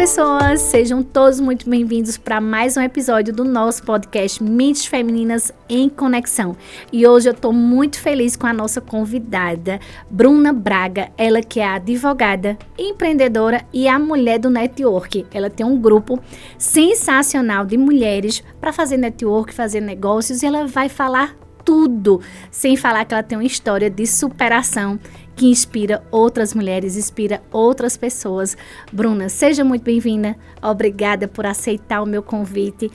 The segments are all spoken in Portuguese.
pessoas, sejam todos muito bem-vindos para mais um episódio do nosso podcast Mentes Femininas em Conexão. E hoje eu estou muito feliz com a nossa convidada, Bruna Braga, ela que é advogada, empreendedora e a mulher do network. Ela tem um grupo sensacional de mulheres para fazer network, fazer negócios, e ela vai falar tudo, sem falar que ela tem uma história de superação que inspira outras mulheres, inspira outras pessoas. Bruna, seja muito bem-vinda. Obrigada por aceitar o meu convite.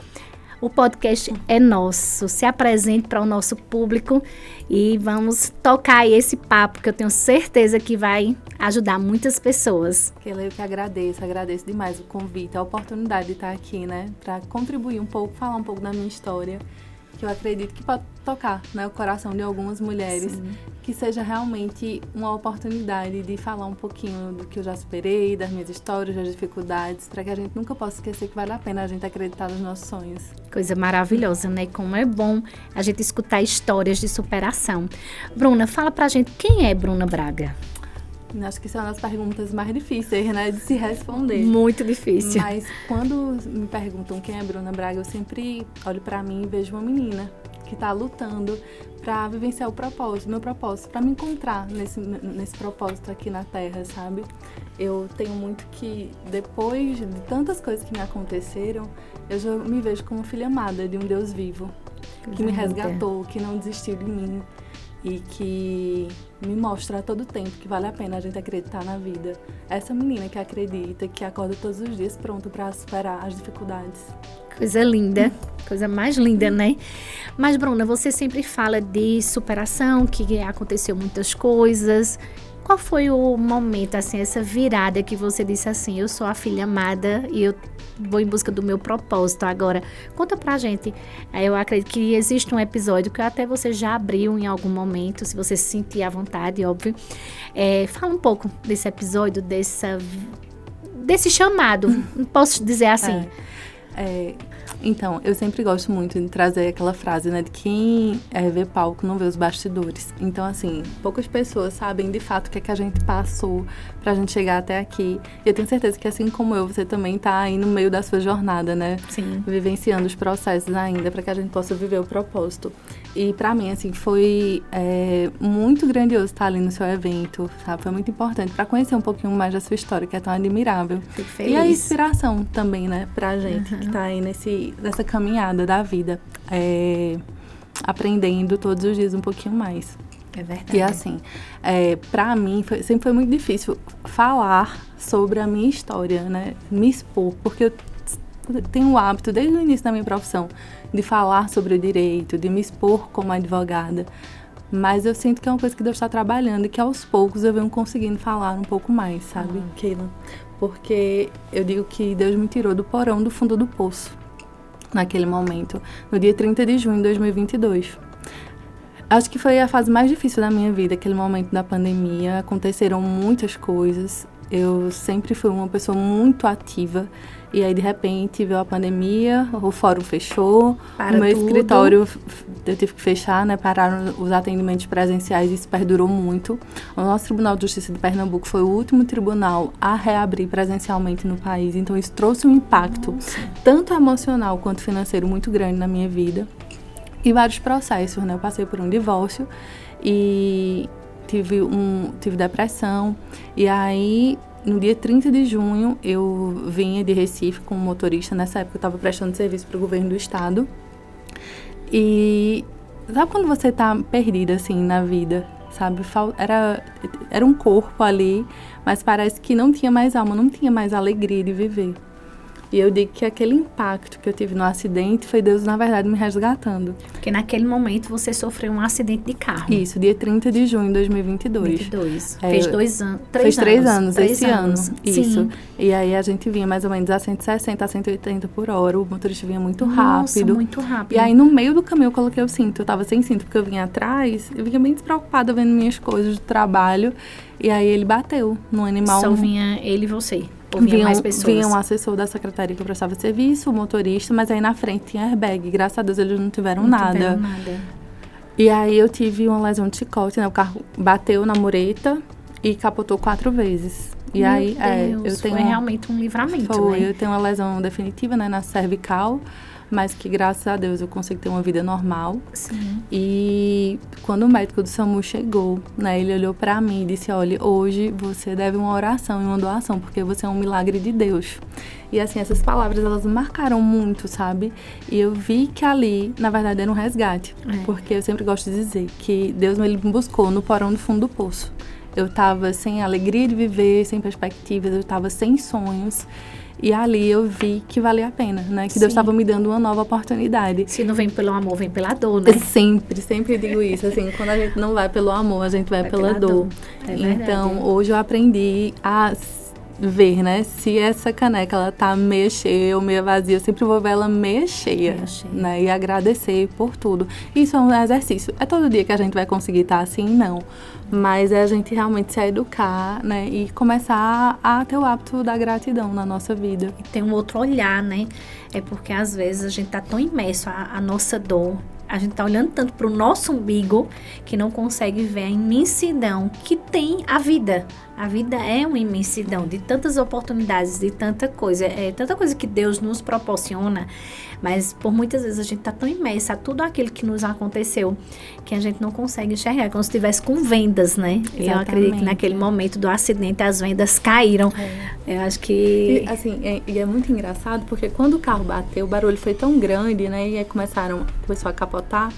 O podcast é nosso. Se apresente para o nosso público e vamos tocar esse papo que eu tenho certeza que vai ajudar muitas pessoas. Keila, eu que agradeço demais o convite, a oportunidade de estar aqui, né, para contribuir um pouco, falar um pouco da minha história, que eu acredito que pode tocar, né, o coração de algumas mulheres. Sim. Que seja realmente uma oportunidade de falar um pouquinho do que eu já superei, das minhas histórias, das dificuldades, para que a gente nunca possa esquecer que vale a pena a gente acreditar nos nossos sonhos. Coisa maravilhosa, né? Como é bom a gente escutar histórias de superação. Bruna, fala pra gente, quem é Bruna Braga? Acho que isso é uma das perguntas mais difíceis, né, de se responder. Muito difícil. Mas quando me perguntam quem é Bruna Braga, eu sempre olho pra mim e vejo uma menina que tá lutando para vivenciar o propósito, meu propósito, para me encontrar nesse propósito aqui na Terra, sabe? Eu tenho muito que, depois de tantas coisas que me aconteceram, eu já me vejo como filha amada de um Deus vivo, que me resgatou, que não desistiu de mim e que me mostra a todo tempo que vale a pena a gente acreditar na vida. Essa menina que acredita, que acorda todos os dias pronto para superar as dificuldades. Coisa linda, coisa mais linda, né? Mas, Bruna, você sempre fala de superação, que aconteceu muitas coisas. Qual foi o momento, assim, essa virada que você disse assim, eu sou a filha amada e eu vou em busca do meu propósito agora? Conta pra gente. Eu acredito que existe um episódio que até você já abriu em algum momento, se você se sentir à vontade, óbvio. Fala um pouco desse episódio, desse chamado, posso dizer assim. Então, eu sempre gosto muito de trazer aquela frase, né, de quem vê palco não vê os bastidores. Então, assim, poucas pessoas sabem de fato o que é que a gente passou pra gente chegar até aqui. E eu tenho certeza que, assim como eu, você também tá aí no meio da sua jornada, né? Sim. Vivenciando os processos ainda para que a gente possa viver o propósito. E pra mim, assim, foi muito grandioso estar ali no seu evento, sabe? Foi muito importante para conhecer um pouquinho mais da sua história, que é tão admirável. Fico feliz. E a inspiração também, né, pra gente que tá aí nessa caminhada da vida, aprendendo todos os dias um pouquinho mais. É verdade. E assim, pra mim, sempre foi muito difícil falar sobre a minha história, né, me expor, porque eu tenho o hábito, desde o início da minha profissão, de falar sobre o direito, de me expor como advogada. Mas eu sinto que é uma coisa que Deus está trabalhando e que aos poucos eu venho conseguindo falar um pouco mais, sabe, Keila? Porque eu digo que Deus me tirou do porão do fundo do poço, naquele momento, no dia 30 de junho de 2022. Acho que foi a fase mais difícil da minha vida, aquele momento da pandemia. Aconteceram muitas coisas. Eu sempre fui uma pessoa muito ativa. E aí, de repente, veio a pandemia, o fórum fechou, o meu escritório eu tive que fechar, né? Pararam os atendimentos presenciais e isso perdurou muito. O nosso Tribunal de Justiça de Pernambuco foi o último tribunal a reabrir presencialmente no país. Então, isso trouxe um impacto, tanto emocional quanto financeiro, muito grande na minha vida. E vários processos, né? Eu passei por um divórcio e tive depressão. E aí, no dia 30 de junho, eu vinha de Recife com um motorista. Nessa época, eu estava prestando serviço para o governo do estado. E sabe quando você tá perdida, assim, na vida, sabe? Era um corpo ali, mas parece que não tinha mais alma, não tinha mais alegria de viver. E eu digo que aquele impacto que eu tive no acidente foi Deus, na verdade, me resgatando. Porque naquele momento você sofreu um acidente de carro. Isso, dia 30 de junho de 2022. Fez 2 anos. Fez 3 anos esse ano. Isso. Sim. E aí a gente vinha mais ou menos a 160, a 180 por hora. O motorista vinha muito Nossa, rápido. muito rápido. E aí no meio do caminho eu coloquei o cinto. Eu tava sem cinto porque eu vinha atrás. Eu vinha bem despreocupada vendo minhas coisas do trabalho. E aí ele bateu no animal. Só vinha ele e você? Ou vinha mais pessoas? Vinha um assessor da secretaria que eu prestava serviço, o motorista, mas aí na frente tinha airbag. Graças a Deus eles não tiveram nada. E aí eu tive uma lesão de chicote, né? O carro bateu na mureta e capotou 4 vezes. E aí, eu tenho... Foi realmente um livramento, foi, né? Eu tenho uma lesão definitiva, né, na cervical, mas que, graças a Deus, eu consigo ter uma vida normal. Sim. E quando o médico do SAMU chegou, né, ele olhou pra mim e disse, olha, hoje você deve uma oração e uma doação, porque você é um milagre de Deus. E, assim, essas palavras, elas me marcaram muito, sabe? E eu vi que ali, na verdade, era um resgate. Porque eu sempre gosto de dizer que Deus ele me buscou no porão do fundo do poço. Eu tava sem alegria de viver, sem perspectivas, eu tava sem sonhos. E ali eu vi que valia a pena, né? Que Deus estava me dando uma nova oportunidade. Se não vem pelo amor, vem pela dor, né? Sempre digo isso. Assim, quando a gente não vai pelo amor, a gente vai pela dor. Então, hoje eu aprendi a ver, né? Se essa caneca, ela tá meia cheia ou meia vazia, eu sempre vou ver ela meia cheia, né? E agradecer por tudo. Isso é um exercício. É todo dia que a gente vai conseguir estar assim? Não. Mas é a gente realmente se educar, né? E começar a ter o hábito da gratidão na nossa vida. E tem um outro olhar, né? É porque às vezes a gente tá tão imerso à nossa dor, a gente tá olhando tanto pro nosso umbigo que não consegue ver a imensidão que tem a vida. A vida é uma imensidão de tantas oportunidades, de tanta coisa. É tanta coisa que Deus nos proporciona, mas por muitas vezes a gente tá tão imersa a tudo aquilo que nos aconteceu que a gente não consegue enxergar, como se estivesse com vendas, né? Exatamente. Eu acredito que naquele momento do acidente as vendas caíram. Eu acho que... E, assim, é muito engraçado porque quando o carro bateu, o barulho foi tão grande, né? E aí começou a capotar.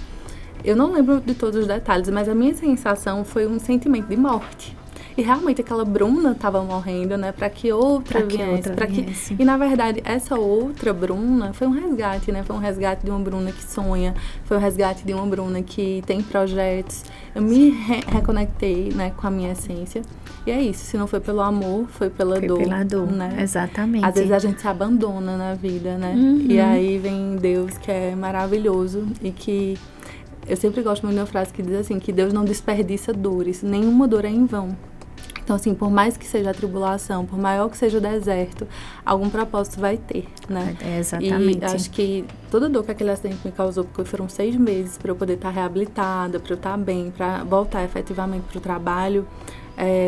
Eu não lembro de todos os detalhes, mas a minha sensação foi um sentimento de morte. E realmente aquela Bruna estava morrendo, né? Para que outra viesse. E na verdade, essa outra Bruna foi um resgate, né? Foi um resgate de uma Bruna que sonha. Foi um resgate de uma Bruna que tem projetos. Eu me reconectei, né? Com a minha essência. E é isso. Se não foi pelo amor, foi pela dor. Pela dor, né? Exatamente. Às vezes a gente se abandona na vida, né? E aí vem Deus, que é maravilhoso e que... Eu sempre gosto muito de uma frase que diz assim, que Deus não desperdiça dores. Nenhuma dor é em vão. Então, assim, por mais que seja a tribulação, por maior que seja o deserto, algum propósito vai ter, né? Exatamente. E acho que toda dor que aquele acidente me causou, porque foram 6 meses para eu poder estar reabilitada, para eu estar bem, para voltar efetivamente para o trabalho,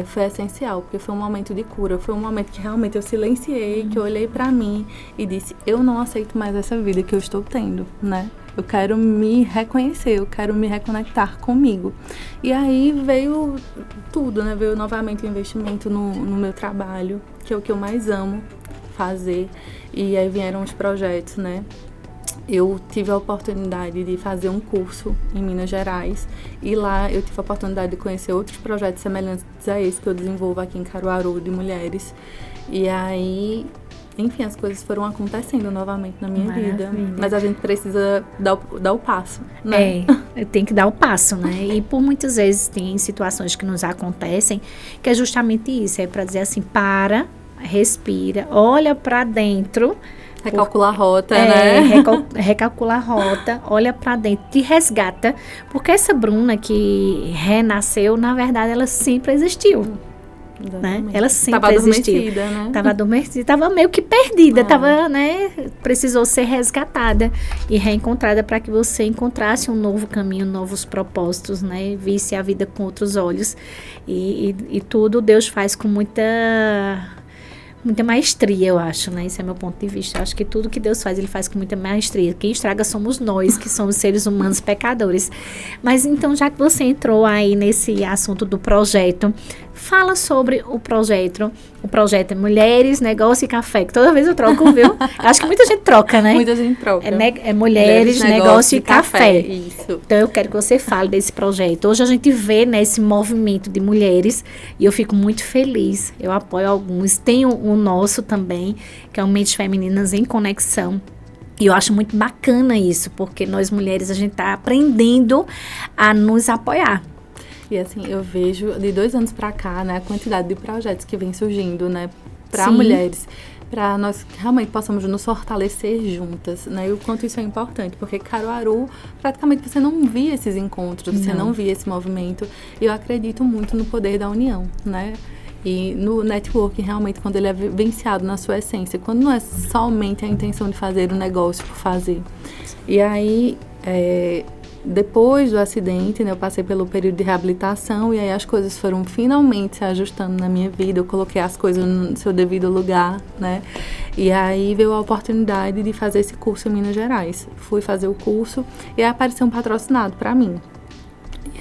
foi essencial, porque foi um momento de cura. Foi um momento que realmente eu silenciei, que eu olhei para mim e disse, eu não aceito mais essa vida que eu estou tendo, né? Eu quero me reconhecer, eu quero me reconectar comigo. E aí veio tudo, né? Veio novamente o investimento no meu trabalho, que é o que eu mais amo fazer. E aí vieram os projetos, né? Eu tive a oportunidade de fazer um curso em Minas Gerais. E lá eu tive a oportunidade de conhecer outros projetos semelhantes a esse que eu desenvolvo aqui em Caruaru, de mulheres. E aí... Enfim, as coisas foram acontecendo novamente na minha vida. Mas a gente precisa dar o passo, né? Tem que dar o passo, né? E por muitas vezes tem situações que nos acontecem que é justamente isso. É para dizer assim, para, respira, olha para dentro. Recalcula a rota, né? Recalcula a rota, olha pra dentro, te resgata. Porque essa Bruna que renasceu, na verdade, ela sempre existiu. Né? Ela sempre existiu. Né? Tava adormecida, tava meio que perdida, tava, né? Precisou ser resgatada e reencontrada para que você encontrasse um novo caminho, novos propósitos, né? Visse a vida com outros olhos. E tudo Deus faz com muita maestria, eu acho, né? Esse é meu ponto de vista. Eu acho que tudo que Deus faz, Ele faz com muita maestria. Quem estraga somos nós, que somos seres humanos pecadores. Mas então, já que você entrou aí nesse assunto do projeto, fala sobre o projeto. O projeto é Mulheres, Negócio e Café, que toda vez eu troco, viu? Acho que muita gente troca, né? Muita gente troca. É Mulheres, Negócio e Café. Isso. Então, eu quero que você fale desse projeto. Hoje a gente vê, né, esse movimento de mulheres e eu fico muito feliz. Eu apoio alguns. Tem o nosso também, que é o Mentes Femininas em Conexão. E eu acho muito bacana isso, porque nós mulheres, a gente está aprendendo a nos apoiar. E assim, eu vejo de 2 anos pra cá, né, a quantidade de projetos que vem surgindo, né, para mulheres, para nós realmente possamos nos fortalecer juntas, né, e o quanto isso é importante, porque Caruaru, praticamente você não via esses encontros, você não via esse movimento, e eu acredito muito no poder da união, né, e no networking, realmente, quando ele é vivenciado na sua essência, quando não é somente a intenção de fazer o negócio por fazer. E aí, depois do acidente, né, eu passei pelo período de reabilitação e aí as coisas foram finalmente se ajustando na minha vida. Eu coloquei as coisas no seu devido lugar, né? E aí veio a oportunidade de fazer esse curso em Minas Gerais. Fui fazer o curso e aí apareceu um patrocinado para mim.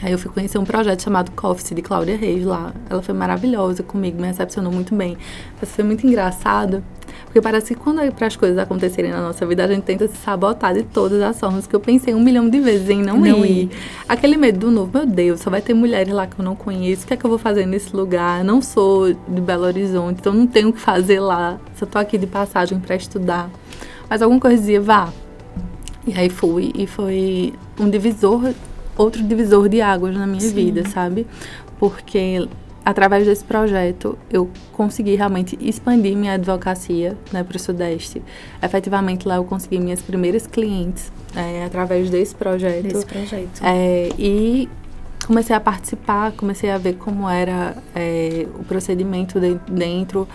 E aí eu fui conhecer um projeto chamado Coffee, de Cláudia Reis lá. Ela foi maravilhosa comigo, me recepcionou muito bem. Mas foi muito engraçado, porque parece que quando é para as coisas acontecerem na nossa vida, a gente tenta se sabotar de todas as formas, que eu pensei 1 milhão de vezes em não ir. Aquele medo do novo, meu Deus, só vai ter mulheres lá que eu não conheço, o que é que eu vou fazer nesse lugar? Eu não sou de Belo Horizonte, então não tenho o que fazer lá, só tô aqui de passagem para estudar. Mas alguma coisa dizia, vá. E aí fui, e foi outro divisor de águas na minha vida, sabe? Porque através desse projeto eu consegui realmente expandir minha advocacia, né, para o Sudeste. Efetivamente lá eu consegui minhas primeiras clientes através desse projeto. E comecei a participar, comecei a ver como era o procedimento dentro,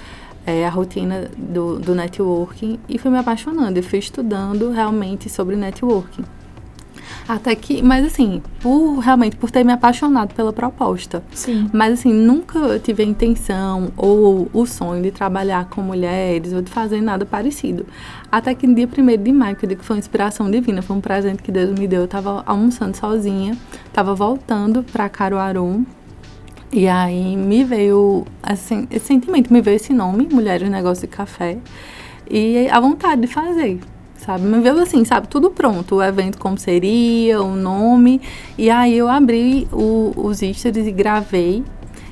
a rotina do networking, e fui me apaixonando. Eu fui estudando realmente sobre networking. Até que, mas assim, por ter me apaixonado pela proposta. Sim. Mas assim, nunca tive a intenção ou o sonho de trabalhar com mulheres ou de fazer nada parecido. Até que no dia 1º de maio, que eu digo que foi uma inspiração divina, foi um presente que Deus me deu. Eu tava almoçando sozinha, tava voltando pra Caruaru. E aí me veio, assim, esse sentimento, me veio esse nome, Mulheres Negócio de Café, e a vontade de fazer. Sabe, me veio assim, sabe, tudo pronto, o evento como seria, o nome, e aí eu abri os stories e gravei,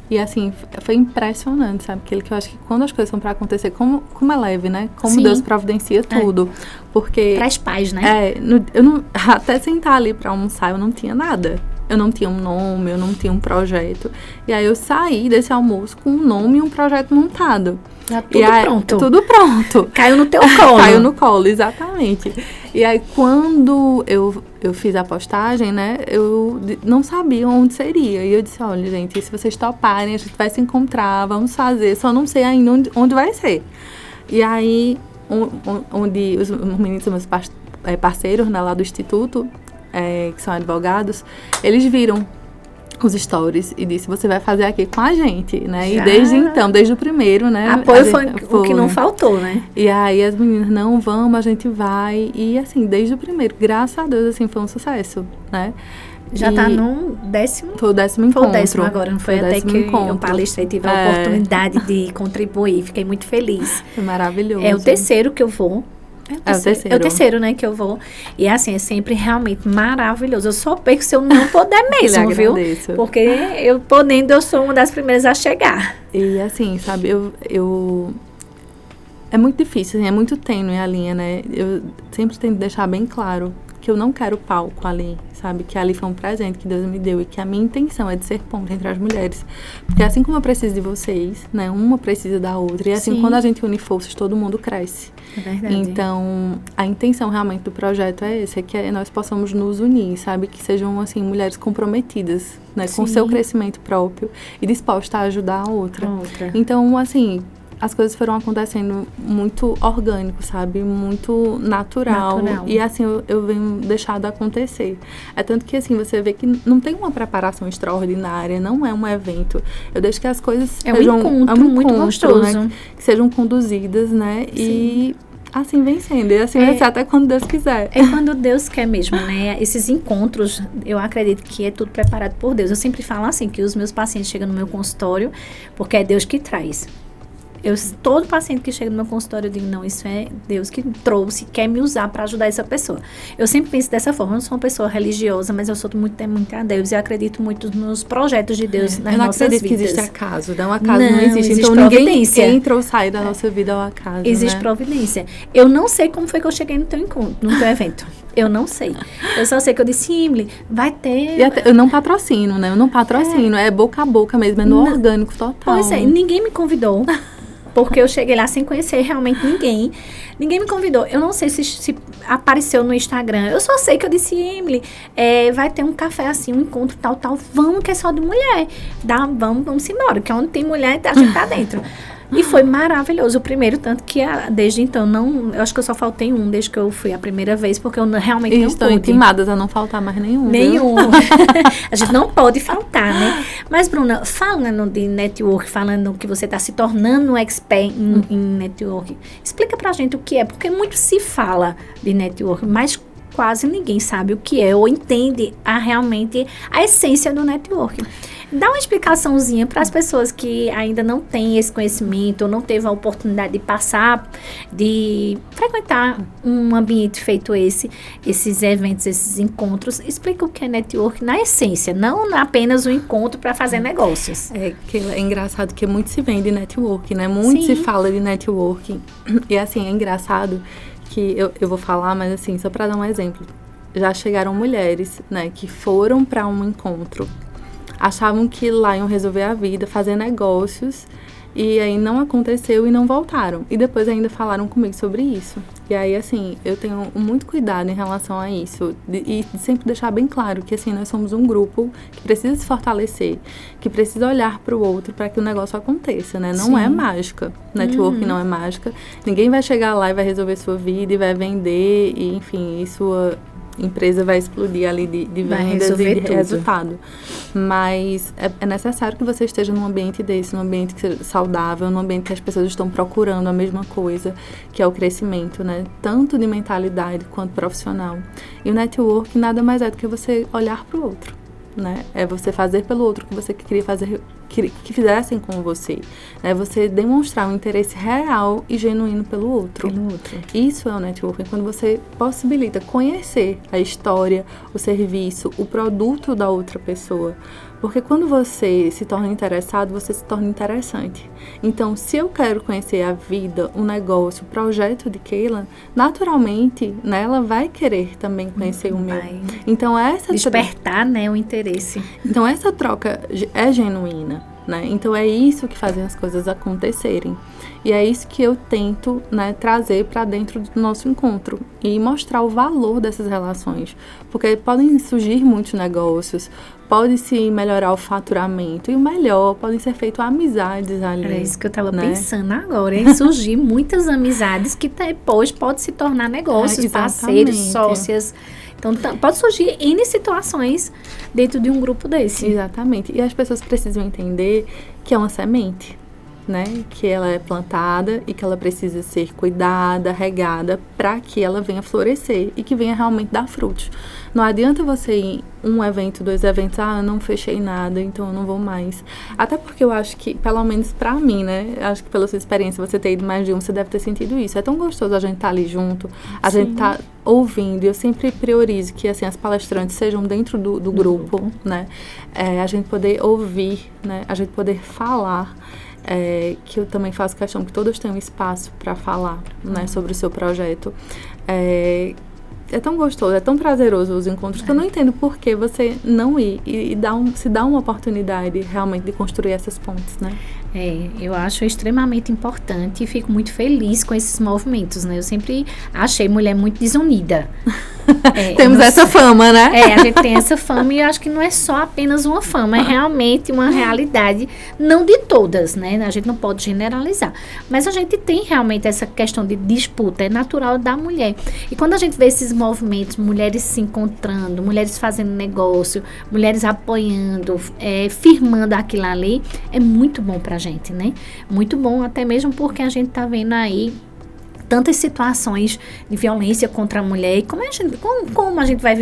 e assim, foi impressionante, sabe, aquele que eu acho que quando as coisas são pra acontecer, como é leve, né, como Sim. Deus providencia tudo, porque... Traz paz, né? Eu não, até sentar ali pra almoçar, eu não tinha nada. Eu não tinha um nome, eu não tinha um projeto. E aí eu saí desse almoço com um nome e um projeto montado. Já tudo pronto. Tudo pronto. Caiu no teu colo. Caiu no colo, exatamente. E aí quando eu fiz a postagem, né, eu não sabia onde seria. E eu disse, olha, gente, se vocês toparem, a gente vai se encontrar, vamos fazer. Só não sei ainda onde vai ser. E aí, onde os meninos são meus parceiros, né, lá do Instituto, que são advogados, eles viram os stories e disse, você vai fazer aqui com a gente, né? Já. E desde então, desde o primeiro, né? Apoio foi o que não faltou, né? E aí as meninas, não, vamos, a gente vai. E assim, desde o primeiro, graças a Deus, assim, foi um sucesso, né? Já tá no 10º? Foi o 10º encontro. Foi o 10º agora, não foi até que eu palestrei e tive a oportunidade de contribuir. Fiquei muito feliz. Foi maravilhoso. É o 3º que eu vou. É o terceiro, né, que eu vou. E assim, é sempre realmente maravilhoso. Eu só perco se eu não puder mesmo, viu? Porque eu podendo, eu sou uma das primeiras a chegar. E assim, sabe, eu é muito difícil, assim, é muito tênue a linha, né? Eu sempre tento deixar bem claro que eu não quero palco ali, sabe? Que ali foi um presente que Deus me deu e que a minha intenção é de ser ponte entre as mulheres. Porque assim como eu preciso de vocês, né? Uma precisa da outra. E assim, Sim. Quando a gente une forças, todo mundo cresce. É verdade. Então, a intenção realmente do projeto é essa, que nós possamos nos unir, sabe? Que sejam, assim, mulheres comprometidas, né? Com o seu crescimento próprio e dispostas a ajudar a outra. Então, assim... As coisas foram acontecendo muito orgânico, sabe? Muito natural. E assim, eu venho deixado acontecer. É tanto que, assim, você vê que não tem uma preparação extraordinária, não é um evento. Eu deixo que as coisas sejam... um encontro muito gostoso. Né? Que sejam conduzidas, né? Sim. E... assim vem sendo, e assim vai ser até quando Deus quiser. É quando Deus quer mesmo, né? Esses encontros, eu acredito que é tudo preparado por Deus. Eu sempre falo assim, que os meus pacientes chegam no meu consultório, porque é Deus que traz. Todo paciente que chega no meu consultório, eu digo, não, isso é Deus que trouxe, quer me usar para ajudar essa pessoa. Eu sempre penso dessa forma, eu não sou uma pessoa religiosa, mas eu sou muito a Deus e acredito muito nos projetos de Deus nas nossas vidas. Eu não acredito que existe acaso, né? Um acaso não existe. Então ninguém entra ou sai da nossa vida ao acaso, Existe providência. Eu não sei como foi que eu cheguei no teu encontro, no teu evento. Eu não sei. Eu só sei que eu disse, Emily, vai ter... Eu não patrocino, né? Eu não patrocino, é boca a boca mesmo, é no orgânico total. Pois é, ninguém me convidou. Porque eu cheguei lá sem conhecer realmente ninguém. Ninguém me convidou. Eu não sei se apareceu no Instagram. Eu só sei que eu disse, Emily, vai ter um café assim, um encontro tal. Vamos, que é só de mulher. Vamos embora. Que onde tem mulher, a gente tá dentro. E foi maravilhoso. O primeiro, tanto que desde então, eu acho que eu só faltei um desde que eu fui a primeira vez, porque eu realmente não estão pude. intimadas a não faltar mais nenhum. A gente não pode faltar, né? Mas, Bruna, falando de network, falando que você está se tornando um expert em network, explica pra gente o que é, porque muito se fala de network, mas quase ninguém sabe o que é ou entende realmente a essência do network. Dá uma explicaçãozinha para as pessoas que ainda não têm esse conhecimento ou não teve a oportunidade de passar, de frequentar um ambiente feito esses eventos, esses encontros. Explica o que é network na essência, não apenas um encontro para fazer negócios. É engraçado que muito se vende network, né? Muito se fala de networking. E assim, é engraçado que eu vou falar, mas assim, só para dar um exemplo. Já chegaram mulheres, né, que foram para um encontro, achavam que lá iam resolver a vida, fazer negócios, e aí não aconteceu e não voltaram. E depois ainda falaram comigo sobre isso. E aí, assim, eu tenho muito cuidado em relação a isso. E sempre deixar bem claro que, assim, nós somos um grupo que precisa se fortalecer, que precisa olhar para o outro para que o negócio aconteça, né? Não é mágica. Network não é mágica. Ninguém vai chegar lá e vai resolver sua vida e vai vender, e, enfim, sua empresa vai explodir ali de vendas e de resultado. Mas é necessário que você esteja num ambiente desse, num ambiente que seja saudável, num ambiente que as pessoas estão procurando a mesma coisa, que é o crescimento, né? Tanto de mentalidade quanto profissional. E o network nada mais é do que você olhar para o outro, né? É você fazer pelo outro o que você queria fazer, que fizessem com você. É você demonstrar um interesse real e genuíno pelo outro. Isso é o networking, quando você possibilita conhecer a história, o serviço, o produto da outra pessoa. Porque quando você se torna interessado, você se torna interessante. Então, se eu quero conhecer a vida, o negócio, o projeto de Keila, naturalmente, né, ela vai querer também conhecer o meu. Então, despertar, né, o interesse. Então, essa troca é genuína, né? Então, é isso que faz as coisas acontecerem. E é isso que eu tento, né, trazer para dentro do nosso encontro e mostrar o valor dessas relações. Porque podem surgir muitos negócios, pode-se melhorar o faturamento e o melhor, podem ser feitas amizades ali. Era isso que eu estava pensando agora, em surgir muitas amizades que depois pode se tornar negócios, parceiros, sócias. Então, pode surgir N situações dentro de um grupo desse. Exatamente. E as pessoas precisam entender que é uma semente, né? Que ela é plantada e que ela precisa ser cuidada, regada, para que ela venha florescer e que venha realmente dar frutos. Não adianta você ir um evento, 2 eventos, eu não fechei nada, então eu não vou mais. Até porque eu acho que, pelo menos pra mim, né? Acho que pela sua experiência, você ter ido mais de um, você deve ter sentido isso. É tão gostoso a gente estar ali junto, a gente tá ouvindo. E eu sempre priorizo que, assim, as palestrantes sejam dentro do grupo, né? A gente poder ouvir, né? A gente poder falar. Que eu também faço questão que todos tenham espaço para falar, né, sobre o seu projeto. É tão gostoso, é tão prazeroso os encontros que eu não entendo por que você não ir e se dá uma oportunidade realmente de construir essas pontes, né? Eu acho extremamente importante e fico muito feliz com esses movimentos, né? Eu sempre achei mulher muito desunida. Temos essa fama, né? A gente tem essa fama e eu acho que não é só apenas uma fama, é realmente uma realidade, não de todas, né? A gente não pode generalizar, mas a gente tem realmente essa questão de disputa, é natural da mulher. E quando a gente vê esses movimentos, mulheres se encontrando, mulheres fazendo negócio, mulheres apoiando, firmando aquilo ali, é muito bom pra gente, né? Muito bom, até mesmo porque a gente tá vendo aí tantas situações de violência contra a mulher. E como a gente vai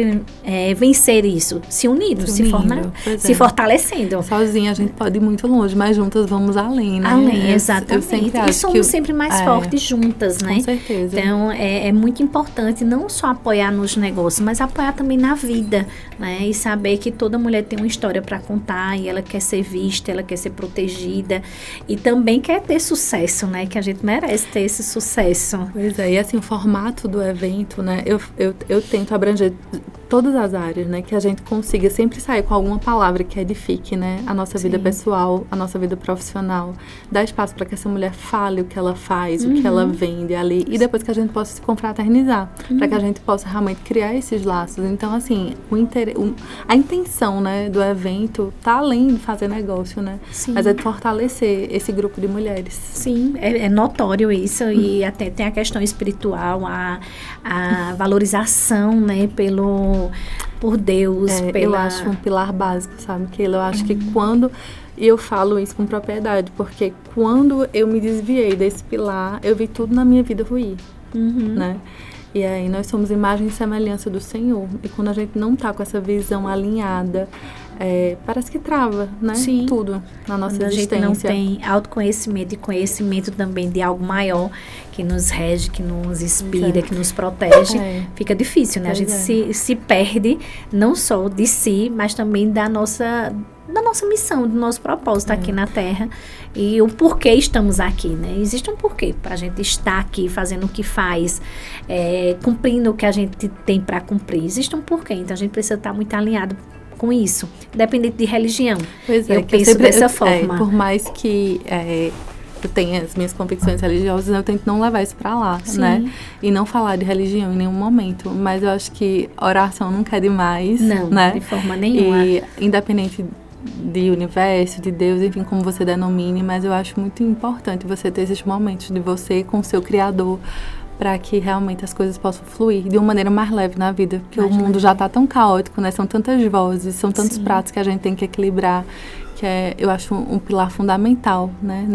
vencer isso? Se unindo, se fortalecendo. Sozinha a gente pode ir muito longe, mas juntas vamos além, né? Além, exatamente. E somos sempre mais fortes juntas, né? Com certeza. Então, é muito importante não só apoiar nos negócios, mas apoiar também na vida, né? E saber que toda mulher tem uma história para contar e ela quer ser vista, ela quer ser protegida e também quer ter sucesso, né? Que a gente merece ter esse sucesso. Pois é, e assim, o formato do evento, né, eu tento abranger todas as áreas, né? Que a gente consiga sempre sair com alguma palavra que edifique, né? A nossa vida pessoal, a nossa vida profissional. Dar espaço para que essa mulher fale o que ela faz, o que ela vende ali. E depois que a gente possa se confraternizar. Para que a gente possa realmente criar esses laços. Então, assim, a intenção, né, do evento tá além de fazer negócio, né? Sim. Mas é de fortalecer esse grupo de mulheres. Sim, é notório isso. E até tem a questão espiritual, a valorização, né, por Deus. Eu acho um pilar básico, sabe, Keila? Eu acho que quando... E eu falo isso com propriedade, porque quando eu me desviei desse pilar, eu vi tudo na minha vida ruir, né? E aí nós somos imagem e semelhança do Senhor. E quando a gente não tá com essa visão alinhada, parece que trava, né? Sim. Tudo na nossa Quando existência. a gente não tem autoconhecimento e conhecimento também de algo maior que nos rege, que nos inspira, que nos protege, fica difícil, né? A gente se perde não só de si, mas também da nossa missão, do nosso propósito aqui na Terra e o porquê estamos aqui, né? Existe um porquê para a gente estar aqui fazendo o que faz, cumprindo o que a gente tem para cumprir. Existe um porquê, então a gente precisa estar muito alinhado com isso, independente de religião. Pois é, eu penso dessa forma. Por mais que eu tenha as minhas convicções religiosas, eu tento não levar isso pra lá, né? E não falar de religião em nenhum momento. Mas eu acho que oração nunca é demais, não, né? De forma nenhuma. E independente de universo, de Deus, enfim, como você denomine, mas eu acho muito importante você ter esses momentos de você com o seu Criador, para que realmente as coisas possam fluir de uma maneira mais leve na vida, porque o mundo já está tão caótico, né? São tantas vozes, são tantos pratos que a gente tem que equilibrar, que eu acho um pilar fundamental, né?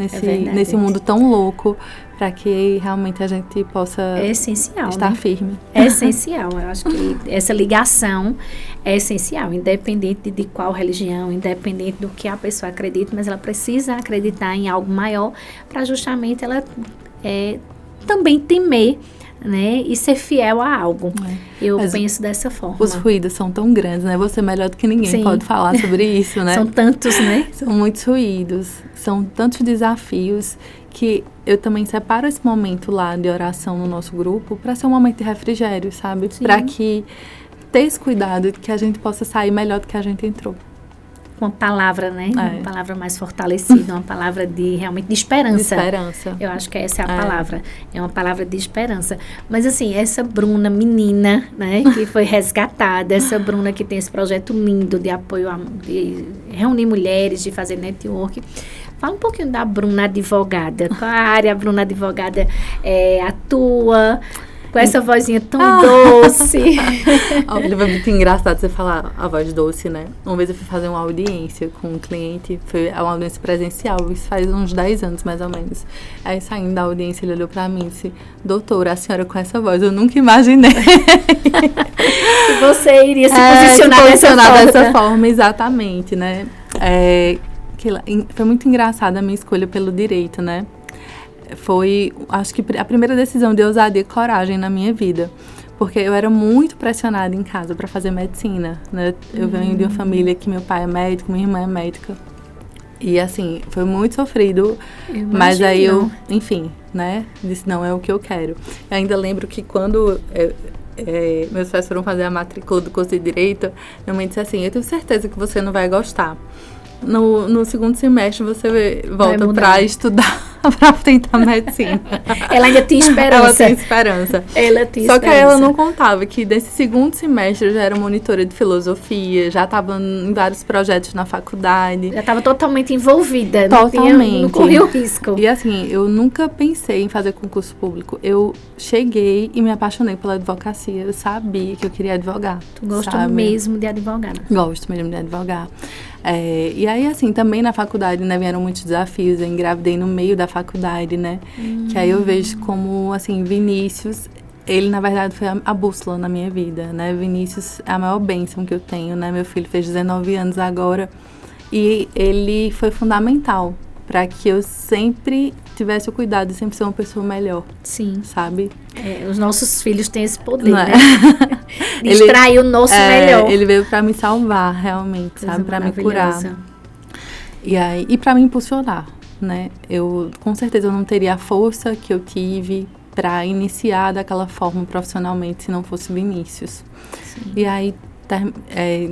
Nesse mundo tão louco, para que realmente a gente possa estar firme. É essencial, eu acho que essa ligação é essencial, independente de qual religião, independente do que a pessoa acredita, mas ela precisa acreditar em algo maior para justamente ela também temer, né, e ser fiel a algo. Eu penso dessa forma. Os ruídos são tão grandes, né? Você melhor do que ninguém pode falar sobre isso, né? São tantos, né? São muitos ruídos, são tantos desafios que eu também separo esse momento lá de oração no nosso grupo para ser um momento de refrigério, sabe? Para que ter esse cuidado de que a gente possa sair melhor do que a gente entrou. Uma palavra, né? Uma palavra mais fortalecida, uma palavra realmente de esperança. De esperança. Eu acho que essa é a palavra. É uma palavra de esperança. Mas assim, essa Bruna menina, né? Que foi resgatada, essa Bruna que tem esse projeto lindo de apoio, de reunir mulheres, de fazer network. Fala um pouquinho da Bruna advogada. Qual a área a Bruna advogada atua? Com essa vozinha tão doce. Olha, foi muito engraçado você falar a voz doce, né? Uma vez eu fui fazer uma audiência com um cliente, foi uma audiência presencial, isso faz uns 10 anos mais ou menos. Aí saindo da audiência, ele olhou pra mim e disse: doutora, a senhora com essa voz, eu nunca imaginei. Que você iria se posicionar dessa forma, exatamente, né? Foi muito engraçada a minha escolha pelo direito, né? Foi, acho que a primeira decisão de ousadia e coragem na minha vida, porque eu era muito pressionada em casa para fazer medicina, né? Eu venho de uma família que meu pai é médico, minha irmã é médica, e assim, foi muito sofrido, mas aí eu, enfim, né, disse, não, é o que eu quero. Eu ainda lembro que quando meus pais foram fazer a matrícula do curso de Direito, minha mãe disse assim: eu tenho certeza que você não vai gostar. No segundo semestre você volta para estudar, para tentar medicina. Ela ainda tinha esperança. Ela tem esperança. Só que ela não contava que nesse segundo semestre eu já era monitora de filosofia, já estava em vários projetos na faculdade. Já estava totalmente envolvida. Totalmente. Não corria o risco. E assim, eu nunca pensei em fazer concurso público. Eu cheguei e me apaixonei pela advocacia. Eu sabia que eu queria advogar. Tu gosta mesmo de advogar? Gosto mesmo de advogar. E aí, assim, também na faculdade, né, vieram muitos desafios. Eu engravidei no meio da faculdade, né? Que aí eu vejo como, assim, Vinícius, ele, na verdade, foi a bússola na minha vida, né? Vinícius é a maior bênção que eu tenho, né? Meu filho fez 19 anos agora. E ele foi fundamental para que eu sempre tivesse o cuidado de sempre ser uma pessoa melhor. Sim. Sabe? Os nossos filhos têm esse poder, né? De extrair o nosso melhor. Ele veio para me salvar, realmente, sabe? Para me curar. E para me impulsionar, né? Com certeza eu não teria a força que eu tive para iniciar daquela forma profissionalmente, se não fosse Vinícius. Sim. E aí,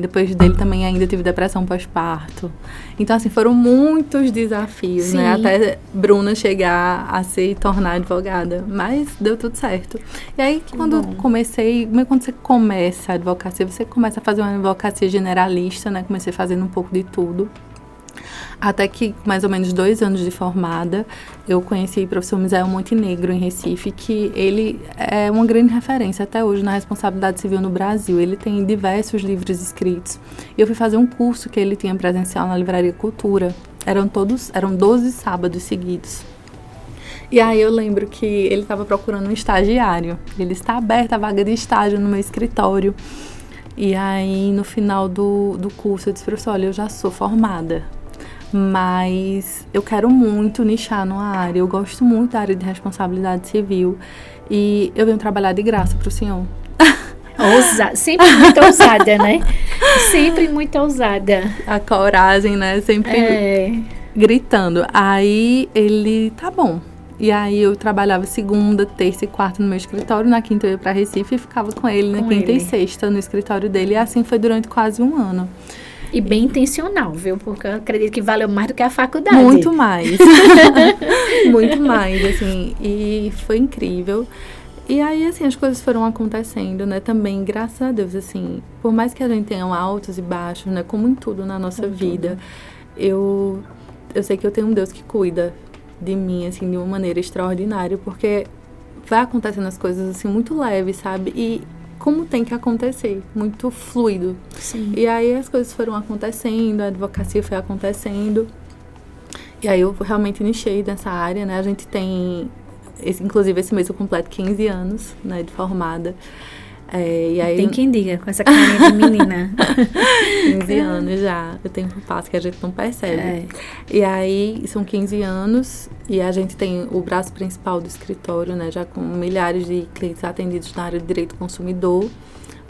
depois dele também ainda tive depressão pós-parto. Então, assim, foram muitos desafios, Sim. né? Até Bruna chegar a se tornar advogada. Mas deu tudo certo. E aí, quando você começa a advocacia, você começa a fazer uma advocacia generalista, né? Comecei fazendo um pouco de tudo. Até que, mais ou menos 2 anos de formada, eu conheci o professor Misael Montenegro, em Recife, que ele é uma grande referência até hoje na responsabilidade civil no Brasil. Ele tem diversos livros escritos. E eu fui fazer um curso que ele tinha presencial na Livraria Cultura. Eram 12 sábados seguidos. E aí eu lembro que ele estava procurando um estagiário. Ele está aberta a vaga de estágio no meu escritório. E aí, no final do curso, eu disse, professor, olha, eu já sou formada, mas eu quero muito nichar numa área, eu gosto muito da área de responsabilidade civil e eu venho trabalhar de graça para o senhor. Sempre muito ousada, né? Sempre muito ousada. A coragem, né? Sempre gritando. Aí ele, tá bom. E aí eu trabalhava segunda, terça e quarta no meu escritório, na quinta eu ia para Recife e ficava com ele na quinta e sexta no escritório dele. E assim foi durante quase 1 ano. E bem intencional, viu? Porque eu acredito que valeu mais do que a faculdade. Muito mais. Muito mais, assim. E foi incrível. E aí, assim, as coisas foram acontecendo, né? Também, graças a Deus, assim, por mais que a gente tenha altos e baixos, né? Como em tudo na nossa vida, eu sei que eu tenho um Deus que cuida de mim, assim, de uma maneira extraordinária, porque vai acontecendo as coisas, assim, muito leve, sabe? E como tem que acontecer, muito fluido. Sim. E aí as coisas foram acontecendo, a advocacia foi acontecendo, e aí eu realmente nichei nessa área, né? A gente tem, inclusive esse mês eu completo 15 anos, né, de formada. E aí, tem quem diga, com essa carinha de menina. 15 anos já, o tempo passa que a gente não percebe. E aí, são 15 anos e a gente tem o braço principal do escritório, né, já com milhares de clientes atendidos na área de direito do consumidor.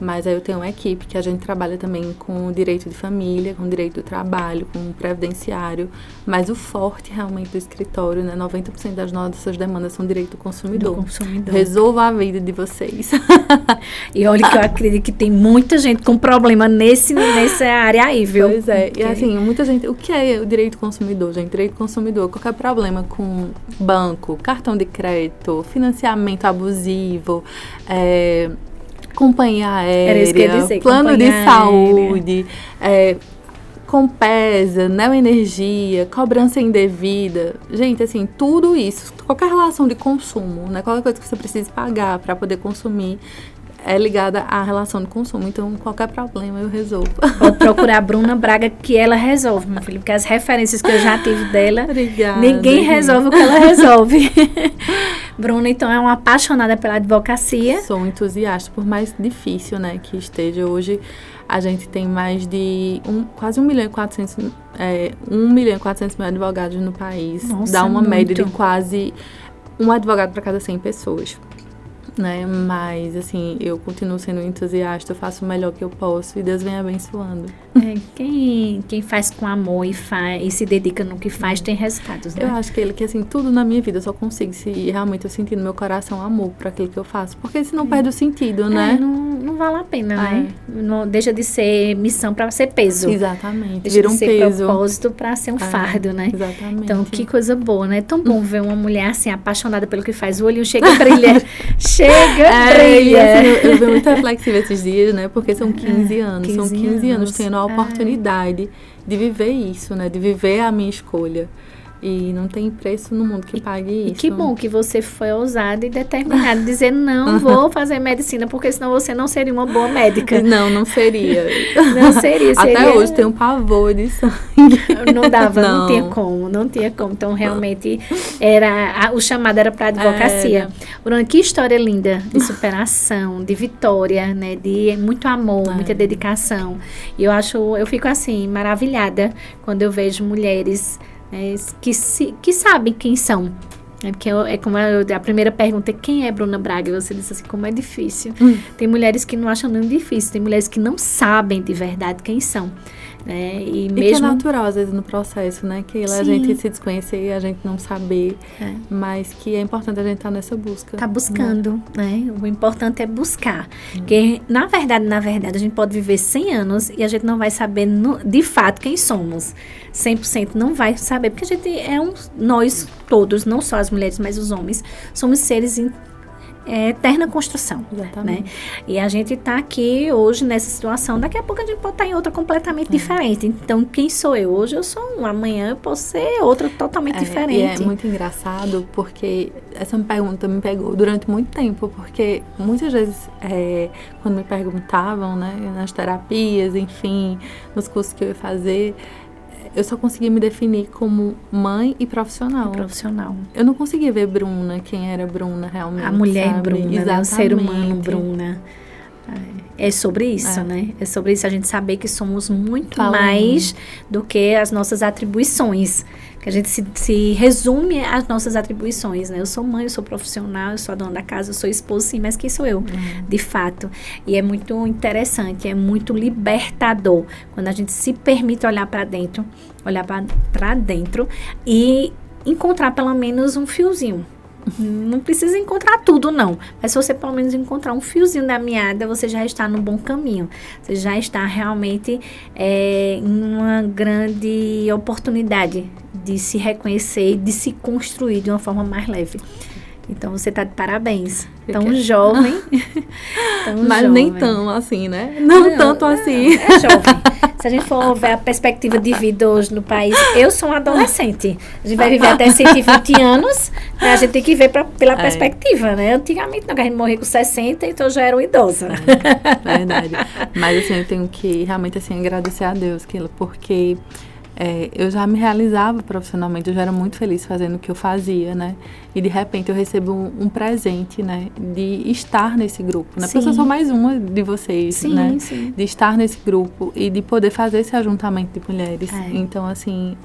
Mas aí eu tenho uma equipe que a gente trabalha também com direito de família, com direito do trabalho, com previdenciário. Mas o forte realmente do escritório, né? 90% das nossas demandas são direito do consumidor. Resolva a vida de vocês. E olha que eu acredito que tem muita gente com problema nessa área aí, viu? Pois é. E assim, muita gente... O que é o direito do consumidor, gente? Direito do consumidor, qualquer problema com banco, cartão de crédito, financiamento abusivo, companhia aérea, plano de saúde, Compesa, Neoenergia, cobrança indevida. Gente, assim, tudo isso, qualquer relação de consumo, né, qualquer coisa que você precise pagar para poder consumir, é ligada à relação de consumo. Então, qualquer problema eu resolvo. Vou procurar a Bruna Braga, que ela resolve, meu filho, porque as referências que eu já tive dela, obrigada, ninguém resolve o que ela resolve. Bruna, então, é uma apaixonada pela advocacia. Sou entusiasta, por mais difícil, né, que esteja hoje. A gente tem mais de quase 1 milhão e 400 mil advogados no país. Nossa, dá uma muito. média de quase um advogado para cada 100 pessoas. Né? Mas, assim, eu continuo sendo entusiasta, eu faço o melhor que eu posso e Deus vem abençoando. Quem faz com amor e se dedica no que faz tem resultados, né? Eu acho que assim, tudo na minha vida eu só consigo se realmente eu sentir no meu coração amor por aquilo que eu faço, porque senão perde o sentido, né? Não vale a pena, né? Não deixa de ser missão para ser peso. Exatamente. Deixa Vira de um ser peso. Propósito para ser um fardo, né? Exatamente. Então, que coisa boa, né? Tão bom ver uma mulher assim, apaixonada pelo que faz. O olhinho chega a brilhar. Brilha. Assim, eu venho muito reflexiva esses dias, né? Porque são 15 anos. São 15 anos tendo a oportunidade de viver isso, né? De viver a minha escolha. E não tem preço no mundo que pague isso. E que bom que você foi ousada e determinada. Dizer, não vou fazer medicina, porque senão você não seria uma boa médica. Não seria. Não seria. Até hoje tenho pavor de sangue. Não dava, não tinha como. Então, realmente, o chamado era para advocacia. Bruna, que história linda de superação, de vitória, né? De muito amor, muita dedicação. E eu fico assim, maravilhada quando eu vejo mulheres que sabem quem são. Porque a primeira pergunta é quem é Bruna Braga? E você disse assim, como é difícil. Tem mulheres que não acham nem difícil, tem mulheres que não sabem de verdade quem são. né? E que é natural, às vezes, no processo, né? Que a gente se desconhecer, a gente não saber, mas que é importante a gente estar nessa busca. Tá buscando, né? O importante é buscar. Porque, na verdade, a gente pode viver 100 anos e a gente não vai saber, de fato, quem somos. 100% não vai saber, porque a gente nós todos, não só as mulheres, mas os homens, somos seres eterna construção. Exatamente. Né? E a gente está aqui hoje nessa situação, daqui a pouco a gente pode estar em outra completamente diferente. Então, quem sou eu? Hoje eu sou amanhã eu posso ser outra totalmente diferente. E é muito engraçado porque essa pergunta me pegou durante muito tempo, porque muitas vezes quando me perguntavam, né, nas terapias, enfim, nos cursos que eu ia fazer, eu só conseguia me definir como mãe e profissional. Eu não conseguia ver Bruna, quem era Bruna realmente. A mulher, sabe? Bruna, né? O ser humano, Bruna. É sobre isso, né? É sobre isso, a gente saber que somos muito mais do que as nossas atribuições. Que a gente se resume às nossas atribuições, né? Eu sou mãe, eu sou profissional, eu sou a dona da casa, eu sou esposa, sim, mas quem sou eu, de fato? E é muito interessante, é muito libertador quando a gente se permite olhar para dentro e encontrar pelo menos um fiozinho. Não precisa encontrar tudo, não. Mas se você pelo menos encontrar um fiozinho da meada, você já está no bom caminho. Você já está realmente em uma grande oportunidade de se reconhecer e de se construir de uma forma mais leve. Então, você está de parabéns. Tão jovem. Mas jovem. Nem tão assim, né? Não tanto assim. É jovem. Se a gente for ver a perspectiva de vida hoje no país, eu sou uma adolescente. A gente vai viver até 120 anos, né? A gente tem que ver pela perspectiva, né? Antigamente, a gente morria com 60, então eu já era uma idosa. Verdade. Mas, assim, eu tenho que realmente, assim, agradecer a Deus, porque eu já me realizava profissionalmente, eu já era muito feliz fazendo o que eu fazia, né? E de repente eu recebo um presente, né? De estar nesse grupo, né? Porque eu sou mais uma de vocês, né? Sim. De estar nesse grupo e de poder fazer esse ajuntamento de mulheres. Então, assim,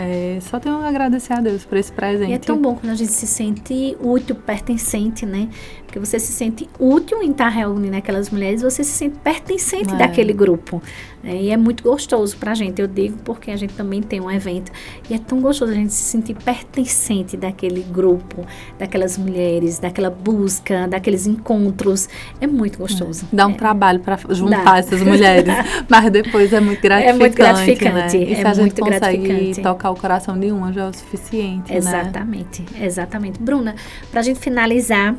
só tenho a agradecer a Deus por esse presente. E é tão bom quando a gente se sente útil, pertencente, né? Porque você se sente útil em estar reunindo aquelas mulheres, você se sente pertencente daquele grupo. E é muito gostoso pra gente, eu digo, porque a gente também tem um evento. E é tão gostoso a gente se sentir pertencente daquele grupo, daquelas mulheres, daquela busca, daqueles encontros. É muito gostoso. Dá um trabalho para juntar essas mulheres, mas depois é muito gratificante. É muito gratificante. Né? E se a gente consegue tocar o coração de uma, já é o suficiente. Exatamente, exatamente. Bruna, pra gente finalizar,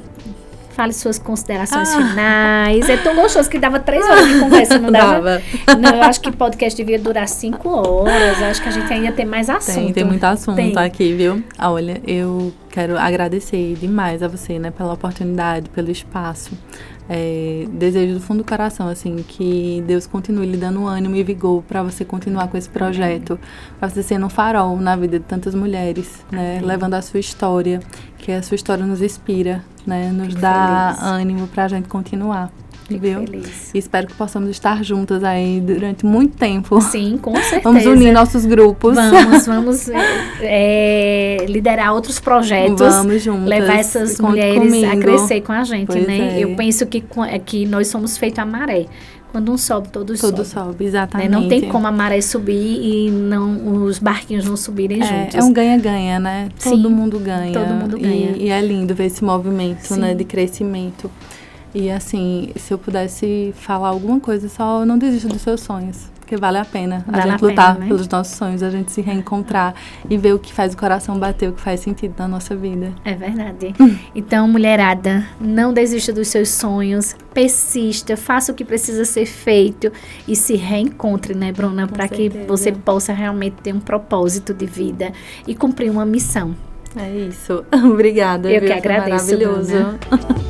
fale suas considerações finais. É tão gostoso que dava 3 horas de conversa, não dava? Não, eu acho que o podcast devia durar 5 horas. Eu acho que a gente ainda tem mais assunto. Tem muito assunto aqui, viu? Olha, eu quero agradecer demais a você, né, pela oportunidade, pelo espaço. Desejo do fundo do coração, assim, que Deus continue lhe dando ânimo e vigor para você continuar com esse projeto, para você ser um farol na vida de tantas mulheres, né, levando a sua história, que a sua história nos inspira, né, nos dá ânimo para a gente continuar. Viu? E espero que possamos estar juntas aí durante muito tempo. Sim, com certeza. Vamos unir nossos grupos. Vamos liderar outros projetos. Vamos juntas. Levar essas mulheres a crescer com a gente, né? Eu penso que nós somos feitos a maré. Quando um sobe, todos sobem. Todos sobem, exatamente. Né? Não tem como a maré subir e os barquinhos não subirem juntos. É um ganha-ganha, né? Todo mundo ganha. Todo mundo ganha. E é lindo ver esse movimento, né, de crescimento. E assim, se eu pudesse falar alguma coisa, só não desista dos seus sonhos. Porque vale a pena a gente lutar pelos nossos sonhos, a gente se reencontrar e ver o que faz o coração bater, o que faz sentido na nossa vida. É verdade. Então, mulherada, não desista dos seus sonhos, persista, faça o que precisa ser feito e se reencontre, né, Bruna? Para que você possa realmente ter um propósito de vida e cumprir uma missão. É isso. Obrigada. Eu que agradeço, maravilhoso. Bruna.